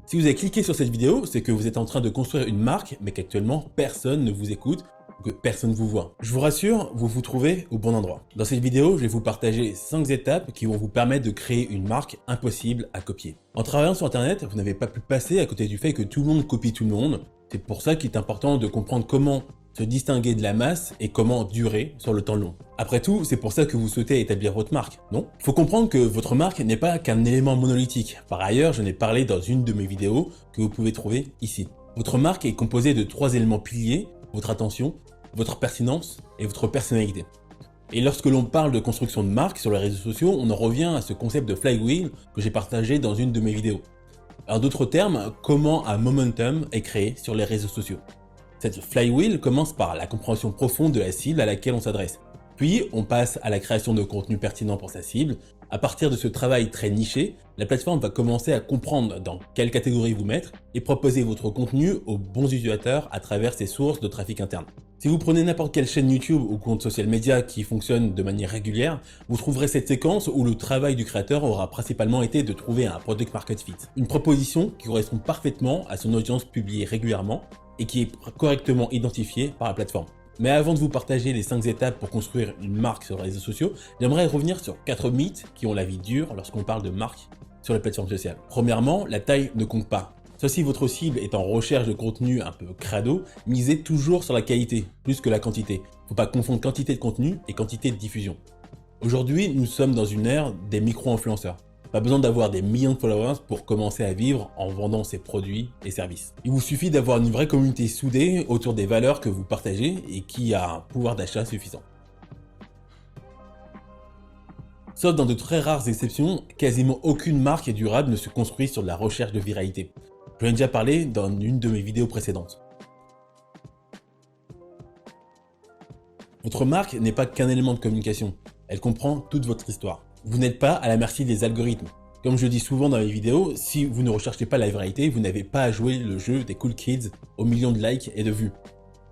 Si vous avez cliqué sur cette vidéo, c'est que vous êtes en train de construire une marque, mais qu'actuellement personne ne vous écoute, ou que personne ne vous voit. Je vous rassure, vous vous trouvez au bon endroit. Dans cette vidéo, je vais vous partager 5 étapes qui vont vous permettre de créer une marque impossible à copier. En travaillant sur Internet, vous n'avez pas pu passer à côté du fait que tout le monde copie tout le monde. C'est pour ça qu'il est important de comprendre comment se distinguer de la masse et comment durer sur le temps long. Après tout, c'est pour ça que vous souhaitez établir votre marque, non? Il faut comprendre que votre marque n'est pas qu'un élément monolithique. Par ailleurs, j'en ai parlé dans une de mes vidéos que vous pouvez trouver ici. Votre marque est composée de 3 éléments piliers: votre attention, votre pertinence et votre personnalité. Et lorsque l'on parle de construction de marque sur les réseaux sociaux, on en revient à ce concept de flywheel que j'ai partagé dans une de mes vidéos. En d'autres termes, comment un momentum est créé sur les réseaux sociaux. Cette flywheel commence par la compréhension profonde de la cible à laquelle on s'adresse. Puis, on passe à la création de contenu pertinent pour sa cible. À partir de ce travail très niché, la plateforme va commencer à comprendre dans quelle catégorie vous mettre et proposer votre contenu aux bons utilisateurs à travers ses sources de trafic interne. Si vous prenez n'importe quelle chaîne YouTube ou compte social media qui fonctionne de manière régulière, vous trouverez cette séquence où le travail du créateur aura principalement été de trouver un product market fit. Une proposition qui correspond parfaitement à son audience publiée régulièrement et qui est correctement identifiée par la plateforme. Mais avant de vous partager les 5 étapes pour construire une marque sur les réseaux sociaux, j'aimerais revenir sur 4 mythes qui ont la vie dure lorsqu'on parle de marque sur les plateformes sociales. Premièrement, la taille ne compte pas. Sauf si votre cible est en recherche de contenu un peu crado, misez toujours sur la qualité, plus que la quantité. Faut pas confondre quantité de contenu et quantité de diffusion. Aujourd'hui, nous sommes dans une ère des micro-influenceurs. Pas besoin d'avoir des millions de followers pour commencer à vivre en vendant ses produits et services. Il vous suffit d'avoir une vraie communauté soudée autour des valeurs que vous partagez et qui a un pouvoir d'achat suffisant. Sauf dans de très rares exceptions, quasiment aucune marque durable ne se construit sur de la recherche de viralité. J'en ai déjà parlé dans une de mes vidéos précédentes. Votre marque n'est pas qu'un élément de communication, elle comprend toute votre histoire. Vous n'êtes pas à la merci des algorithmes. Comme je dis souvent dans mes vidéos, si vous ne recherchez pas la viralité, vous n'avez pas à jouer le jeu des cool kids aux millions de likes et de vues.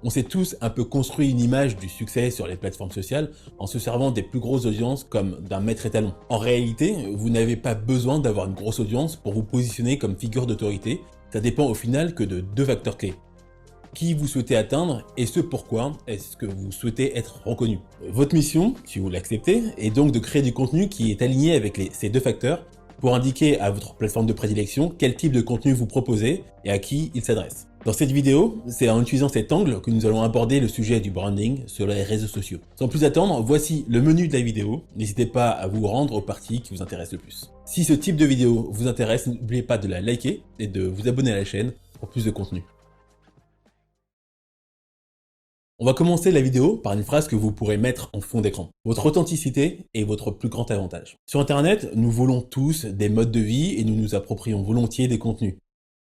On s'est tous un peu construit une image du succès sur les plateformes sociales en se servant des plus grosses audiences comme d'un maître étalon. En réalité, vous n'avez pas besoin d'avoir une grosse audience pour vous positionner comme figure d'autorité, ça dépend au final que de 2 facteurs clés. Qui vous souhaitez atteindre et ce pourquoi est-ce que vous souhaitez être reconnu. Votre mission, si vous l'acceptez, est donc de créer du contenu qui est aligné avec ces 2 facteurs pour indiquer à votre plateforme de prédilection quel type de contenu vous proposez et à qui il s'adresse. Dans cette vidéo, c'est en utilisant cet angle que nous allons aborder le sujet du branding sur les réseaux sociaux. Sans plus attendre, voici le menu de la vidéo. N'hésitez pas à vous rendre aux parties qui vous intéressent le plus. Si ce type de vidéo vous intéresse, n'oubliez pas de la liker et de vous abonner à la chaîne pour plus de contenu. On va commencer la vidéo par une phrase que vous pourrez mettre en fond d'écran. Votre authenticité est votre plus grand avantage. Sur Internet, nous volons tous des modes de vie et nous nous approprions volontiers des contenus.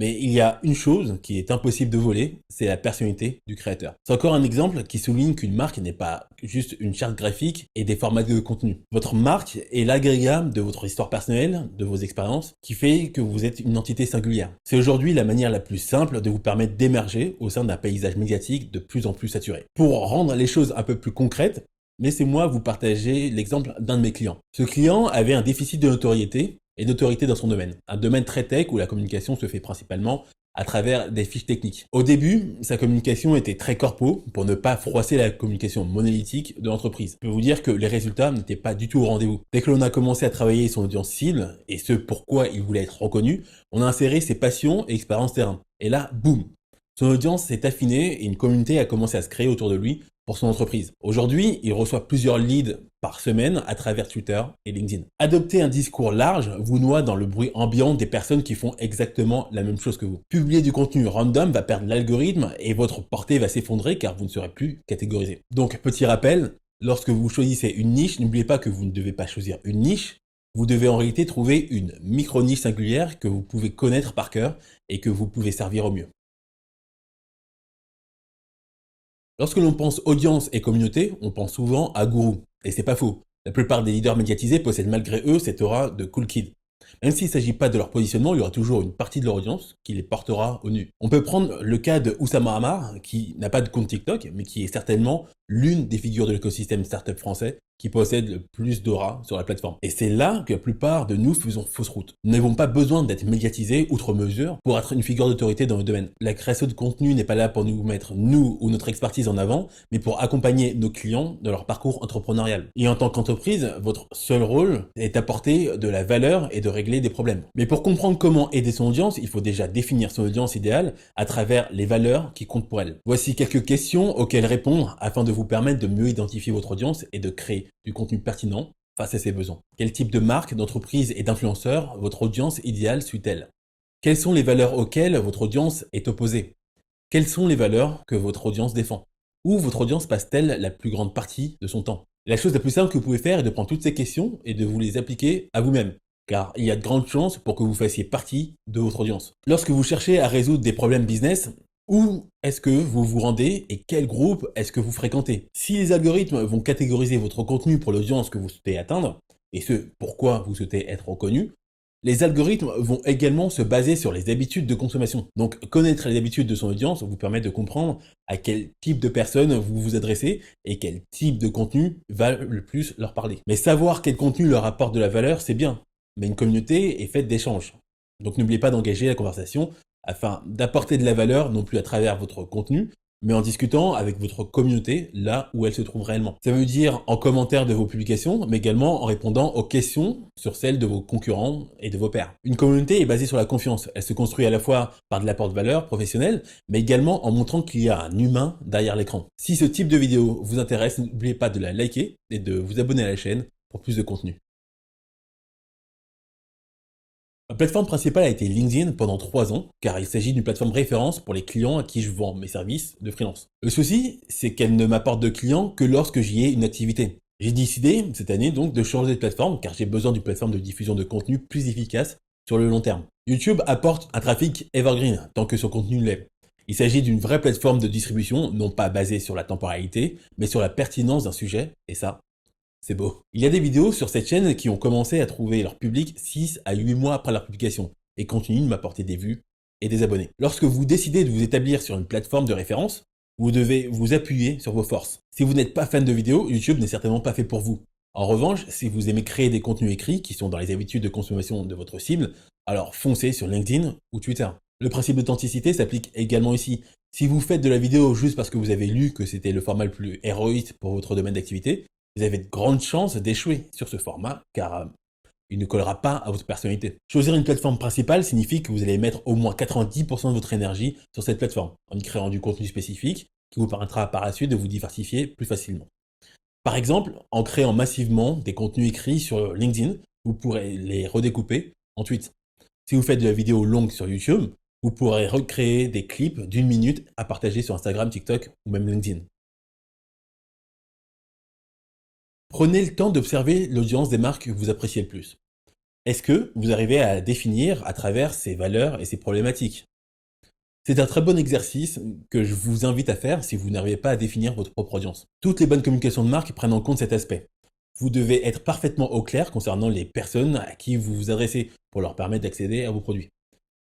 Mais il y a une chose qui est impossible de voler, c'est la personnalité du créateur. C'est encore un exemple qui souligne qu'une marque n'est pas juste une charte graphique et des formats de contenu. Votre marque est l'agrégat de votre histoire personnelle, de vos expériences, qui fait que vous êtes une entité singulière. C'est aujourd'hui la manière la plus simple de vous permettre d'émerger au sein d'un paysage médiatique de plus en plus saturé. Pour rendre les choses un peu plus concrètes, laissez-moi vous partager l'exemple d'un de mes clients. Ce client avait un déficit de notoriété et d'autorité dans son domaine. Un domaine très tech où la communication se fait principalement à travers des fiches techniques. Au début, sa communication était très corpo pour ne pas froisser la communication monolithique de l'entreprise. Je peux vous dire que les résultats n'étaient pas du tout au rendez-vous. Dès que l'on a commencé à travailler son audience cible et ce pourquoi il voulait être reconnu, on a inséré ses passions et expériences terrain. Et là, boum! Son audience s'est affinée et une communauté a commencé à se créer autour de lui pour son entreprise. Aujourd'hui, il reçoit plusieurs leads par semaine à travers Twitter et LinkedIn. Adopter un discours large vous noie dans le bruit ambiant des personnes qui font exactement la même chose que vous. Publier du contenu random va perdre l'algorithme et votre portée va s'effondrer car vous ne serez plus catégorisé. Donc, petit rappel, lorsque vous choisissez une niche, n'oubliez pas que vous ne devez pas choisir une niche, vous devez en réalité trouver une micro-niche singulière que vous pouvez connaître par cœur et que vous pouvez servir au mieux. Lorsque l'on pense audience et communauté, on pense souvent à gourou. Et c'est pas faux. La plupart des leaders médiatisés possèdent malgré eux cette aura de cool kid. Même s'il ne s'agit pas de leur positionnement, il y aura toujours une partie de leur audience qui les portera au nu. On peut prendre le cas de Oussama Hamar, qui n'a pas de compte TikTok, mais qui est certainement l'une des figures de l'écosystème startup français qui possède le plus d'aura sur la plateforme. Et c'est là que la plupart de nous faisons fausse route. Nous n'avons pas besoin d'être médiatisés outre mesure pour être une figure d'autorité dans le domaine. La création de contenu n'est pas là pour nous mettre, nous ou notre expertise en avant, mais pour accompagner nos clients dans leur parcours entrepreneurial. Et en tant qu'entreprise, votre seul rôle est d'apporter de la valeur et de régler des problèmes. Mais pour comprendre comment aider son audience, il faut déjà définir son audience idéale à travers les valeurs qui comptent pour elle. Voici quelques questions auxquelles répondre afin de vous permettre de mieux identifier votre audience et de créer du contenu pertinent face à ses besoins. Quel type de marque, d'entreprise et d'influenceur votre audience idéale suit-elle? Quelles sont les valeurs auxquelles votre audience est opposée? Quelles sont les valeurs que votre audience défend? Où votre audience passe-t-elle la plus grande partie de son temps? La chose la plus simple que vous pouvez faire est de prendre toutes ces questions et de vous les appliquer à vous-même, car il y a de grandes chances pour que vous fassiez partie de votre audience. Lorsque vous cherchez à résoudre des problèmes business, où est-ce que vous vous rendez et quel groupe est-ce que vous fréquentez? Si les algorithmes vont catégoriser votre contenu pour l'audience que vous souhaitez atteindre, et ce pourquoi vous souhaitez être reconnu, les algorithmes vont également se baser sur les habitudes de consommation. Donc connaître les habitudes de son audience vous permet de comprendre à quel type de personnes vous vous adressez et quel type de contenu va le plus leur parler. Mais savoir quel contenu leur apporte de la valeur, c'est bien, mais une communauté est faite d'échanges. Donc n'oubliez pas d'engager la conversation afin d'apporter de la valeur, non plus à travers votre contenu, mais en discutant avec votre communauté là où elle se trouve réellement. Ça veut dire en commentaire de vos publications, mais également en répondant aux questions sur celles de vos concurrents et de vos pairs. Une communauté est basée sur la confiance. Elle se construit à la fois par de l'apport de valeur professionnelle, mais également en montrant qu'il y a un humain derrière l'écran. Si ce type de vidéo vous intéresse, n'oubliez pas de la liker et de vous abonner à la chaîne pour plus de contenu. Ma plateforme principale a été LinkedIn pendant 3 ans, car il s'agit d'une plateforme référence pour les clients à qui je vends mes services de freelance. Le souci, c'est qu'elle ne m'apporte de clients que lorsque j'y ai une activité. J'ai décidé, cette année donc, de changer de plateforme, car j'ai besoin d'une plateforme de diffusion de contenu plus efficace sur le long terme. YouTube apporte un trafic evergreen, tant que son contenu l'est. Il s'agit d'une vraie plateforme de distribution, non pas basée sur la temporalité, mais sur la pertinence d'un sujet, et ça, c'est beau. Il y a des vidéos sur cette chaîne qui ont commencé à trouver leur public 6 à 8 mois après leur publication et continuent de m'apporter des vues et des abonnés. Lorsque vous décidez de vous établir sur une plateforme de référence, vous devez vous appuyer sur vos forces. Si vous n'êtes pas fan de vidéos, YouTube n'est certainement pas fait pour vous. En revanche, si vous aimez créer des contenus écrits qui sont dans les habitudes de consommation de votre cible, alors foncez sur LinkedIn ou Twitter. Le principe d'authenticité s'applique également ici. Si vous faites de la vidéo juste parce que vous avez lu que c'était le format le plus héroïque pour votre domaine d'activité, vous avez de grandes chances d'échouer sur ce format car il ne collera pas à votre personnalité. Choisir une plateforme principale signifie que vous allez mettre au moins 90% de votre énergie sur cette plateforme en y créant du contenu spécifique qui vous permettra par la suite de vous diversifier plus facilement. Par exemple, en créant massivement des contenus écrits sur LinkedIn, vous pourrez les redécouper en tweets. Si vous faites de la vidéo longue sur YouTube, vous pourrez recréer des clips d'1 minute à partager sur Instagram, TikTok ou même LinkedIn. Prenez le temps d'observer l'audience des marques que vous appréciez le plus. Est-ce que vous arrivez à la définir à travers ses valeurs et ses problématiques? C'est un très bon exercice que je vous invite à faire si vous n'arrivez pas à définir votre propre audience. Toutes les bonnes communications de marque prennent en compte cet aspect. Vous devez être parfaitement au clair concernant les personnes à qui vous vous adressez pour leur permettre d'accéder à vos produits.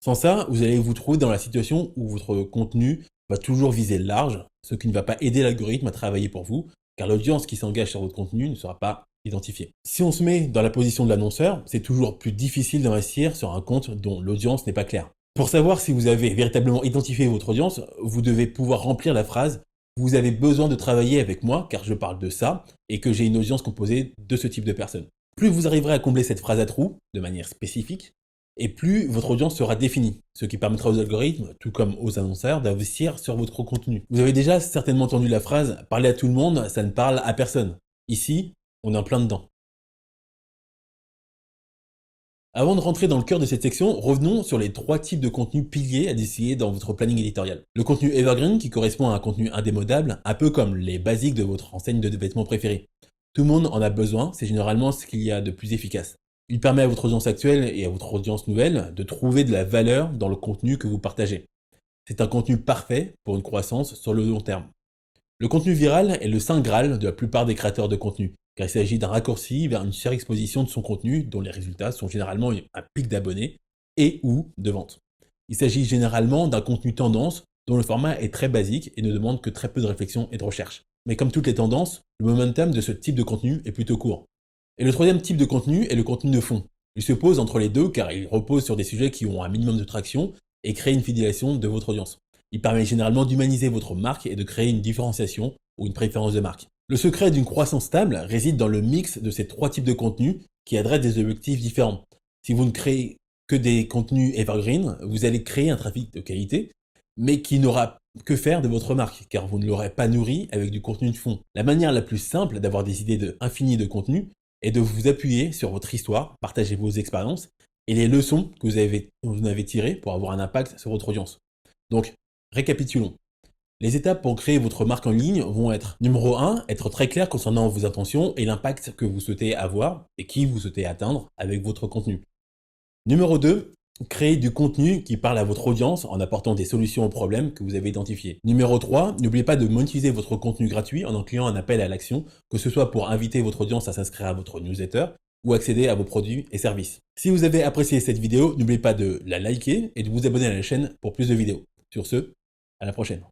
Sans ça, vous allez vous trouver dans la situation où votre contenu va toujours viser large, ce qui ne va pas aider l'algorithme à travailler pour vous, car l'audience qui s'engage sur votre contenu ne sera pas identifiée. Si on se met dans la position de l'annonceur, c'est toujours plus difficile d'investir sur un compte dont l'audience n'est pas claire. Pour savoir si vous avez véritablement identifié votre audience, vous devez pouvoir remplir la phrase « Vous avez besoin de travailler avec moi car je parle de ça et que j'ai une audience composée de ce type de personnes ». Plus vous arriverez à combler cette phrase à trous de manière spécifique, et plus votre audience sera définie, ce qui permettra aux algorithmes, tout comme aux annonceurs, d'investir sur votre contenu. Vous avez déjà certainement entendu la phrase « Parler à tout le monde, ça ne parle à personne ». Ici, on est en plein dedans. Avant de rentrer dans le cœur de cette section, revenons sur les 3 types de contenus piliers à décider dans votre planning éditorial. Le contenu evergreen qui correspond à un contenu indémodable, un peu comme les basiques de votre enseigne de vêtements préférée. Tout le monde en a besoin, c'est généralement ce qu'il y a de plus efficace. Il permet à votre audience actuelle et à votre audience nouvelle de trouver de la valeur dans le contenu que vous partagez. C'est un contenu parfait pour une croissance sur le long terme. Le contenu viral est le saint graal de la plupart des créateurs de contenu, car il s'agit d'un raccourci vers une surexposition de son contenu dont les résultats sont généralement un pic d'abonnés et ou de ventes. Il s'agit généralement d'un contenu tendance dont le format est très basique et ne demande que très peu de réflexion et de recherche. Mais comme toutes les tendances, le momentum de ce type de contenu est plutôt court. Et le troisième type de contenu est le contenu de fond. Il se pose entre les deux car il repose sur des sujets qui ont un minimum de traction et crée une fidélisation de votre audience. Il permet généralement d'humaniser votre marque et de créer une différenciation ou une préférence de marque. Le secret d'une croissance stable réside dans le mix de ces trois types de contenus qui adressent des objectifs différents. Si vous ne créez que des contenus evergreen, vous allez créer un trafic de qualité, mais qui n'aura que faire de votre marque, car vous ne l'aurez pas nourri avec du contenu de fond. La manière la plus simple d'avoir des idées infinies de contenu est de vous appuyer sur votre histoire, partager vos expériences et les leçons que vous avez tirées pour avoir un impact sur votre audience. Donc, récapitulons. Les étapes pour créer votre marque en ligne vont être: numéro 1, être très clair concernant vos intentions et l'impact que vous souhaitez avoir et qui vous souhaitez atteindre avec votre contenu. Numéro 2, créer du contenu qui parle à votre audience en apportant des solutions aux problèmes que vous avez identifiés. Numéro 3, n'oubliez pas de monétiser votre contenu gratuit en incluant un appel à l'action, que ce soit pour inviter votre audience à s'inscrire à votre newsletter ou accéder à vos produits et services. Si vous avez apprécié cette vidéo, n'oubliez pas de la liker et de vous abonner à la chaîne pour plus de vidéos. Sur ce, à la prochaine.